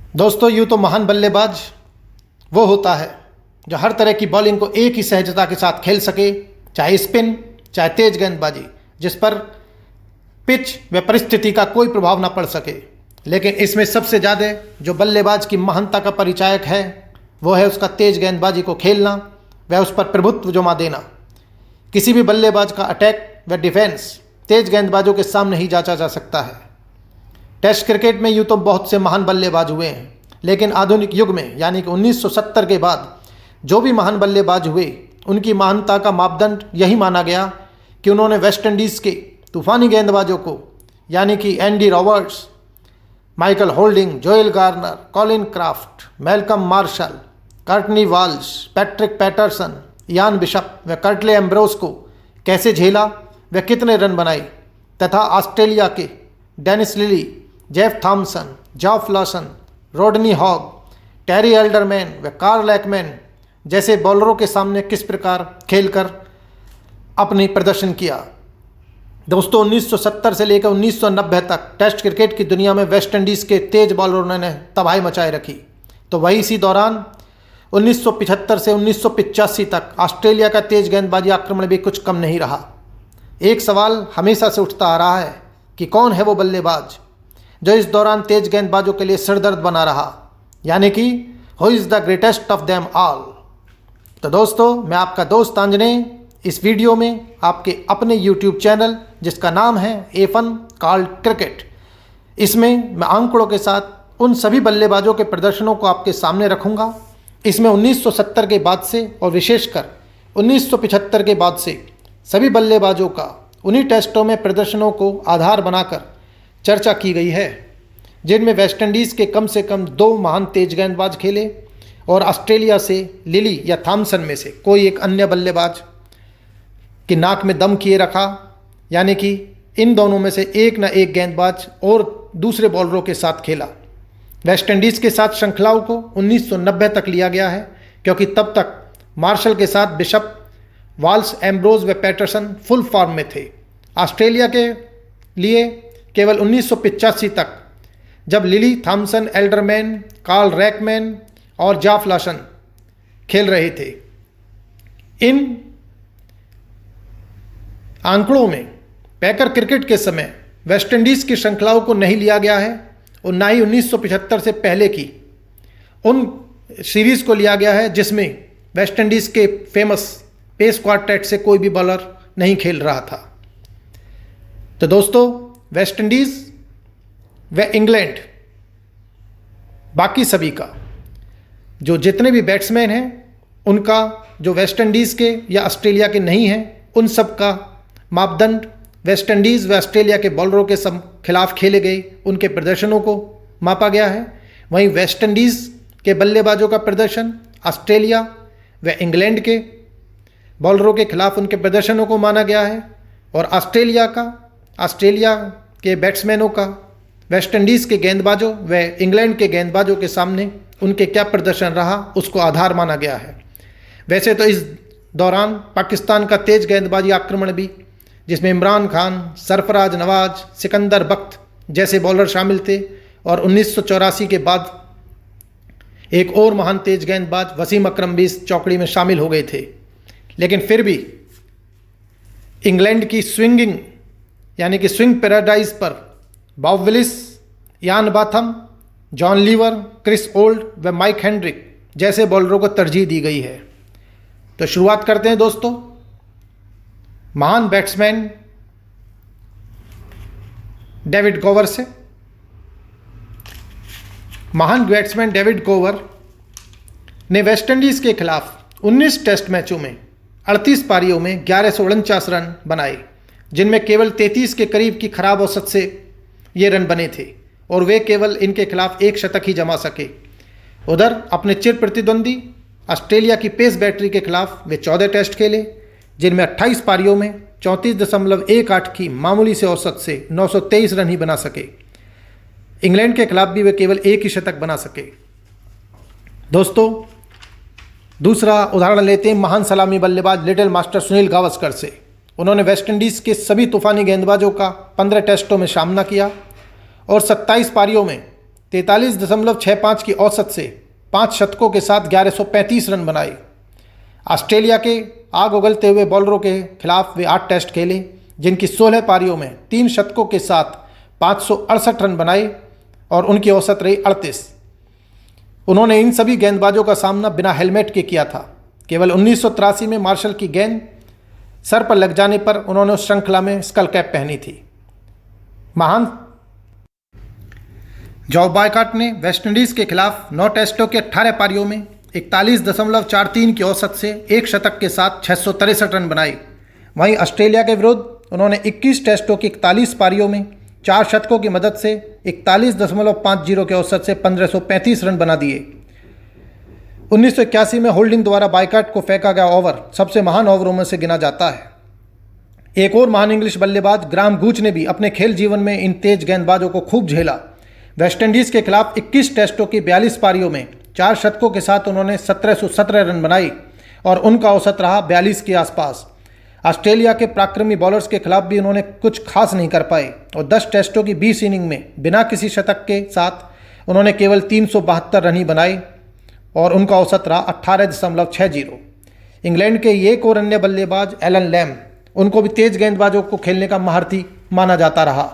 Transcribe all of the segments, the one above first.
दोस्तों, यूँ तो महान बल्लेबाज वो होता है जो हर तरह की बॉलिंग को एक ही सहजता के साथ खेल सके, चाहे स्पिन चाहे तेज गेंदबाजी, जिस पर पिच व परिस्थिति का कोई प्रभाव न पड़ सके। लेकिन इसमें सबसे ज़्यादा जो बल्लेबाज की महानता का परिचायक है वो है उसका तेज गेंदबाजी को खेलना व उस पर प्रभुत्व जमा देना। किसी भी बल्लेबाज का अटैक व डिफेंस तेज गेंदबाजों के सामने ही जांचा जा सकता है। टेस्ट क्रिकेट में यूँ तो बहुत से महान बल्लेबाज हुए हैं, लेकिन आधुनिक युग में यानी कि 1970 के बाद जो भी महान बल्लेबाज हुए उनकी महानता का मापदंड यही माना गया कि उन्होंने वेस्ट इंडीज़ के तूफानी गेंदबाजों को यानी कि Andy Roberts, Michael Holding, Joel Garner, Colin Croft, Malcolm Marshall, Courtney Walsh, Patrick Patterson, Ian Bishop व कर्टले एम्ब्रोस को कैसे झेला व कितने रन बनाए, तथा ऑस्ट्रेलिया के Dennis Lillee, Jeff Thomson, Geoff Lawson, Rodney Hogg, Terry Alderman व कार्ल एकमैन जैसे बॉलरों के सामने किस प्रकार खेलकर अपनी प्रदर्शन किया। दोस्तों, 1970 से लेकर 1990 तक टेस्ट क्रिकेट की दुनिया में वेस्ट इंडीज़ के तेज बॉलरों ने तबाही मचाए रखी। तो वही इसी दौरान 1975 से 1985 तक ऑस्ट्रेलिया का तेज गेंदबाजी आक्रमण भी कुछ कम नहीं रहा। एक सवाल हमेशा से उठता आ रहा है कि कौन है वो बल्लेबाज जो इस दौरान तेज गेंदबाजों के लिए सिरदर्द बना रहा, यानी कि who is the greatest of them all. तो दोस्तों, मैं आपका दोस्त आंजनेय इस वीडियो में आपके अपने YouTube चैनल जिसका नाम है ए फन कॉल्ड क्रिकेट, इसमें मैं आंकड़ों के साथ उन सभी बल्लेबाजों के प्रदर्शनों को आपके सामने रखूंगा। इसमें 1970 के बाद से और विशेषकर 1975 के बाद से सभी बल्लेबाजों का उन्हीं टेस्टों में प्रदर्शनों को आधार बनाकर चर्चा की गई है, जिनमें वेस्ट इंडीज़ के कम से कम 2 महान तेज गेंदबाज खेले और ऑस्ट्रेलिया से लिली या थॉमसन में से कोई एक अन्य बल्लेबाज की नाक में दम किए रखा, यानी कि इन दोनों में से एक न एक गेंदबाज और दूसरे बॉलरों के साथ खेला। वेस्ट इंडीज़ के साथ श्रृंखलाओं को 1990 तक लिया गया है, क्योंकि तब तक मार्शल के साथ बिशप, वाल्श, एम्ब्रोज व पैटरसन फुल फॉर्म में थे। ऑस्ट्रेलिया के लिए केवल 1985 तक, जब लिली, थॉमसन, एल्डरमैन, कार्ल रैकमैन और जॉफ लॉसन खेल रहे थे। इन आंकड़ों में पैकर क्रिकेट के समय वेस्ट इंडीज़ की श्रृंखलाओं को नहीं लिया गया है और ना ही 1975 से पहले की उन सीरीज़ को लिया गया है जिसमें वेस्ट इंडीज़ के फेमस पेस क्वार्टेट से कोई भी बॉलर नहीं खेल रहा था। तो दोस्तों, वेस्ट इंडीज़ व इंग्लैंड बाकी सभी का जो जितने भी बैट्समैन हैं उनका जो वेस्ट इंडीज़ के या ऑस्ट्रेलिया के नहीं हैं, उन सब का मापदंड वेस्ट इंडीज़ व ऑस्ट्रेलिया के बॉलरों के खिलाफ खेले गए उनके प्रदर्शनों को मापा गया है। वहीं वेस्ट इंडीज़ के बल्लेबाजों का प्रदर्शन ऑस्ट्रेलिया व इंग्लैंड के बॉलरों के खिलाफ उनके प्रदर्शनों को माना गया है, और ऑस्ट्रेलिया के बैट्समैनों का वेस्ट इंडीज़ के गेंदबाजों व इंग्लैंड के गेंदबाजों के सामने उनके क्या प्रदर्शन रहा उसको आधार माना गया है। वैसे तो इस दौरान पाकिस्तान का तेज गेंदबाजी आक्रमण भी, जिसमें इमरान खान, सरफराज नवाज, सिकंदर बख्त जैसे बॉलर शामिल थे, और 1984 के बाद एक और महान तेज गेंदबाज वसीम अकरम भी इस चौकड़ी में शामिल हो गए थे। लेकिन फिर भी इंग्लैंड की स्विंगिंग यानी कि स्विंग पैराडाइज पर Bob Willis, Ian Botham, John Lever, Chris Old व माइक हेनड्रिक जैसे बॉलरों को तरजीह दी गई है। तो शुरुआत करते हैं दोस्तों महान बैट्समैन डेविड गोवर से। महान बैट्समैन डेविड गोवर ने वेस्ट इंडीज़ के खिलाफ 19 टेस्ट मैचों में 38 पारियों में 1149 रन बनाए, जिनमें केवल 33 के करीब की खराब औसत से ये रन बने थे, और वे केवल इनके खिलाफ एक शतक ही जमा सके। उधर अपने चिर प्रतिद्वंदी ऑस्ट्रेलिया की पेस बैटरी के खिलाफ वे 14 टेस्ट खेले, जिनमें 28 पारियों में 34.18 की मामूली से औसत से 923 रन ही बना सके। इंग्लैंड के खिलाफ भी वे केवल एक ही शतक बना सके। दोस्तों, दूसरा उदाहरण लेते हैं महान सलामी बल्लेबाज लिटिल मास्टर सुनील गावस्कर से। उन्होंने वेस्ट इंडीज़ के सभी तूफानी गेंदबाजों का 15 टेस्टों में सामना किया और 27 पारियों में 43.65 की औसत से 5 शतकों के साथ 1135 रन बनाए। ऑस्ट्रेलिया के आग उगलते हुए बॉलरों के खिलाफ वे 8 टेस्ट खेले, जिनकी 16 पारियों में 3 शतकों के साथ 568 रन बनाए और उनकी औसत रही 38। उन्होंने इन सभी गेंदबाजों का सामना बिना हेलमेट के किया था। केवल 1983 में मार्शल की गेंद सर पर लग जाने पर उन्होंने उस श्रृंखला में स्कल कैप पहनी थी। महान जॉ बायकॉट ने वेस्टइंडीज़ के खिलाफ 9 टेस्टों के 18 पारियों में 41.43 की औसत से 1 शतक के साथ 663 रन बनाए। वहीं ऑस्ट्रेलिया के विरुद्ध उन्होंने 21 टेस्टों की 41 पारियों में 4 शतकों की मदद से 41.50 के औसत से 1535 रन बना दिए। 1981 में होल्डिंग द्वारा बायकॉट को फेंका गया ओवर सबसे महान ओवरों में से गिना जाता है। एक और महान इंग्लिश बल्लेबाज ग्राहम गूच ने भी अपने खेल जीवन में इन तेज गेंदबाजों को खूब झेला। वेस्टइंडीज़ के खिलाफ 21 टेस्टों की 42 पारियों में 4 शतकों के साथ उन्होंने 1717 रन बनाए और उनका औसत रहा 42 के आसपास। ऑस्ट्रेलिया के पराक्रमी बॉलर्स के खिलाफ भी उन्होंने कुछ खास नहीं कर पाए और 10 टेस्टों की 20 इनिंग में बिना किसी शतक के साथ उन्होंने केवल 372 रन ही बनाए और उनका औसत रहा 18.60। इंग्लैंड के एक और अन्य बल्लेबाज एलन लैम, उनको भी तेज गेंदबाजों को खेलने का महारथी माना जाता रहा।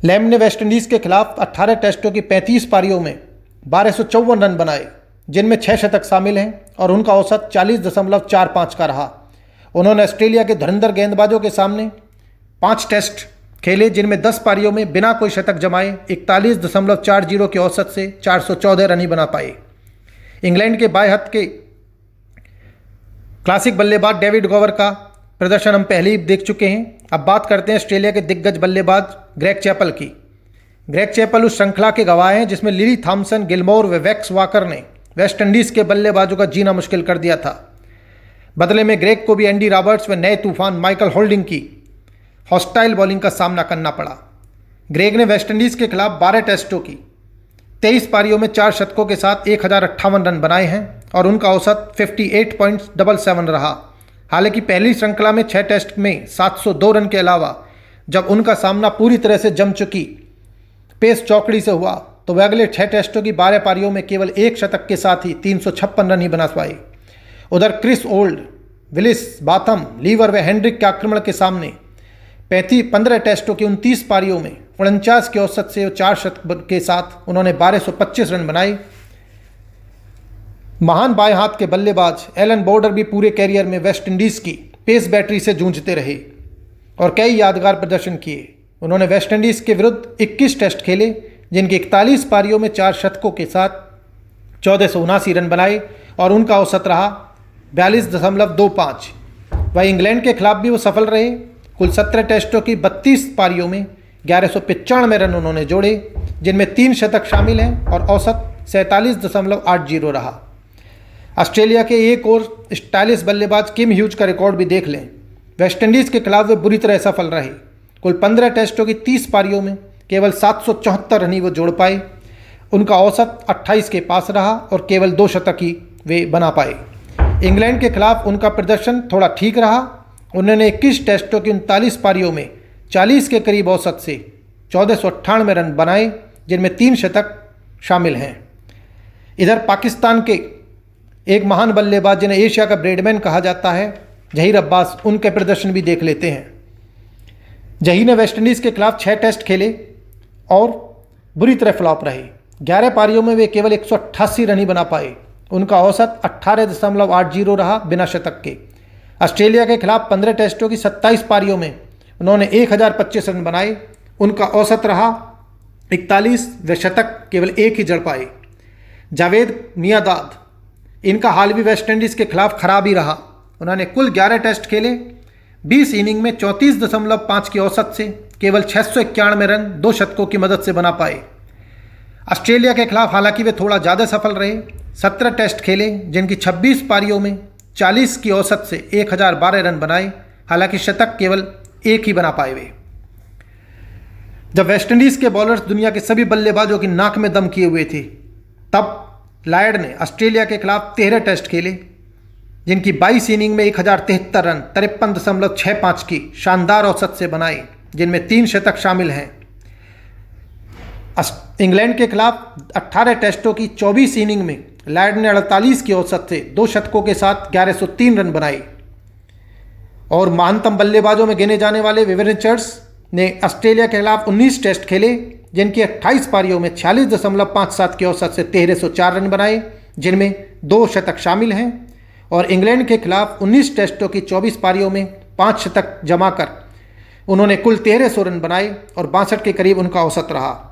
लैम ने वेस्टइंडीज़ के खिलाफ 18 टेस्टों की 35 पारियों में 1254 रन बनाए, जिनमें 6 शतक शामिल हैं और उनका औसत 40.45 का रहा। उन्होंने ऑस्ट्रेलिया के धुरंधर गेंदबाजों के सामने 5 टेस्ट खेले, जिनमें 10 पारियों में बिना कोई शतक जमाए 41.40 की औसत से 414 रन ही बना पाए। इंग्लैंड के बाएं हाथ के क्लासिक बल्लेबाज डेविड गोवर का प्रदर्शन हम पहले ही देख चुके हैं। अब बात करते हैं ऑस्ट्रेलिया के दिग्गज बल्लेबाज ग्रेग चैपल की। ग्रेग चैपल उस श्रृंखला के गवाह हैं जिसमें लिली थॉम्सन, गिलमोर व वेक्स वाकर ने वेस्टइंडीज़ के बल्लेबाजों का जीना मुश्किल कर दिया था। बदले में ग्रेग को भी एंडी रॉबर्ट्स व नए तूफान माइकल होल्डिंग की हॉस्टाइल बॉलिंग का सामना करना पड़ा। ग्रेग ने वेस्टइंडीज़ के खिलाफ 12 टेस्टों की 23 पारियों में 4 शतकों के साथ 1058 रन बनाए हैं और उनका औसत 58.77 रहा। हालांकि पहली श्रृंखला में 6 टेस्ट में 702 रन के अलावा जब उनका सामना पूरी तरह से जम चुकी पेस चौकड़ी से हुआ तो वे अगले 6 टेस्टों की 12 पारियों में केवल 1 शतक के साथ ही 356 रन ही बना पाए। उधर Chris Old, Willis, Botham, Lever व हेनरिक के आक्रमण के सामने 15 टेस्टों की 29 पारियों में 49 की औसत से 4 शतक के साथ उन्होंने 1225 रन बनाए। महान बाएं हाथ के बल्लेबाज एलन बॉर्डर भी पूरे कैरियर में वेस्टइंडीज़ की पेस बैटरी से जूझते रहे और कई यादगार प्रदर्शन किए। उन्होंने वेस्टइंडीज़ के विरुद्ध 21 टेस्ट खेले, जिनकी 41 पारियों में 4 शतकों के साथ 1479 रन बनाए और उनका औसत रहा 42.25। वहीं इंग्लैंड के खिलाफ भी वो सफल रहे। कुल 17 टेस्टों की 32 पारियों में 1195 रन उन्होंने जोड़े, जिनमें 3 शतक शामिल हैं और औसत 47.80 रहा। ऑस्ट्रेलिया के एक और स्टाइलिश बल्लेबाज किम ह्यूज का रिकॉर्ड भी देख लें। वेस्टइंडीज़ के खिलाफ वे बुरी तरह सफल रहे। कुल 15 टेस्टों की 30 पारियों में केवल 774 रन ही वो जोड़ पाए। उनका औसत 28 के पास रहा और केवल 2 शतक ही वे बना पाए। इंग्लैंड के खिलाफ उनका प्रदर्शन थोड़ा ठीक रहा। उन्होंने 21 टेस्टों की 39 पारियों में 40 के करीब औसत से 1498 रन बनाए, जिनमें 3 शतक शामिल हैं। इधर पाकिस्तान के एक महान बल्लेबाज जिन्हें एशिया का ब्रेडमैन कहा जाता है, जहीर अब्बास, उनके प्रदर्शन भी देख लेते हैं। जहीर ने वेस्टइंडीज़ के खिलाफ 6 टेस्ट खेले और बुरी तरह फ्लॉप रहे। 11 पारियों में वे केवल 188 रन ही बना पाए। उनका औसत 18.80 रहा बिना शतक के। ऑस्ट्रेलिया के खिलाफ 15 टेस्टों की 27 पारियों में उन्होंने 1025 रन बनाए। उनका औसत रहा 41 व शतक केवल 1 ही जड़ पाए। जावेद मियांदाद, इनका हाल भी वेस्टइंडीज़ के खिलाफ खराब ही रहा। उन्होंने कुल 11 टेस्ट खेले, 20 इनिंग में 34.5 की औसत से केवल 691 रन 2 शतकों की मदद से बना पाए। ऑस्ट्रेलिया के खिलाफ हालांकि वे थोड़ा ज़्यादा सफल रहे। 17 टेस्ट खेले, जिनकी 26 पारियों में 40 की औसत से 1012 रन बनाए। हालांकि शतक केवल 1 ही बना पाए वे। जब वेस्टइंडीज़ के बॉलर्स दुनिया के सभी बल्लेबाजों की नाक में दम किए हुए थे, तब लॉयड ने ऑस्ट्रेलिया के खिलाफ 13 टेस्ट खेले, जिनकी 22 इनिंग में 1073 रन 53.65 की शानदार औसत से बनाए, जिनमें 3 शतक शामिल हैं। इंग्लैंड के खिलाफ 18 टेस्टों की 24 इनिंग में लॉयड ने 48 की औसत से 2 शतकों के साथ 1103 रन बनाए। और महानतम बल्लेबाजों में गिने जाने वाले विवियन रिचर्ड्स ने ऑस्ट्रेलिया के खिलाफ 19 टेस्ट खेले, जिनकी 28 पारियों में 46.57 की औसत से 1304 रन बनाए, जिनमें 2 शतक शामिल हैं। और इंग्लैंड के खिलाफ 19 टेस्टों की 24 पारियों में 5 शतक जमा कर उन्होंने कुल 1300 रन बनाए और 62 के करीब उनका औसत रहा।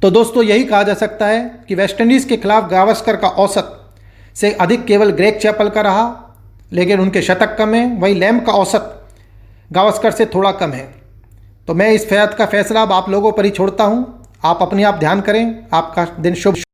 तो दोस्तों, यही कहा जा सकता है कि वेस्टइंडीज़ के खिलाफ गावस्कर का औसत से अधिक केवल ग्रेग चैपल का रहा, लेकिन उनके शतक कम हैं। वहीं लैम्ब का औसत गावस्कर से थोड़ा कम है। तो मैं इस का फैसला अब आप लोगों पर ही छोड़ता हूँ। आप अपने आप ध्यान करें। आपका दिन शुभ।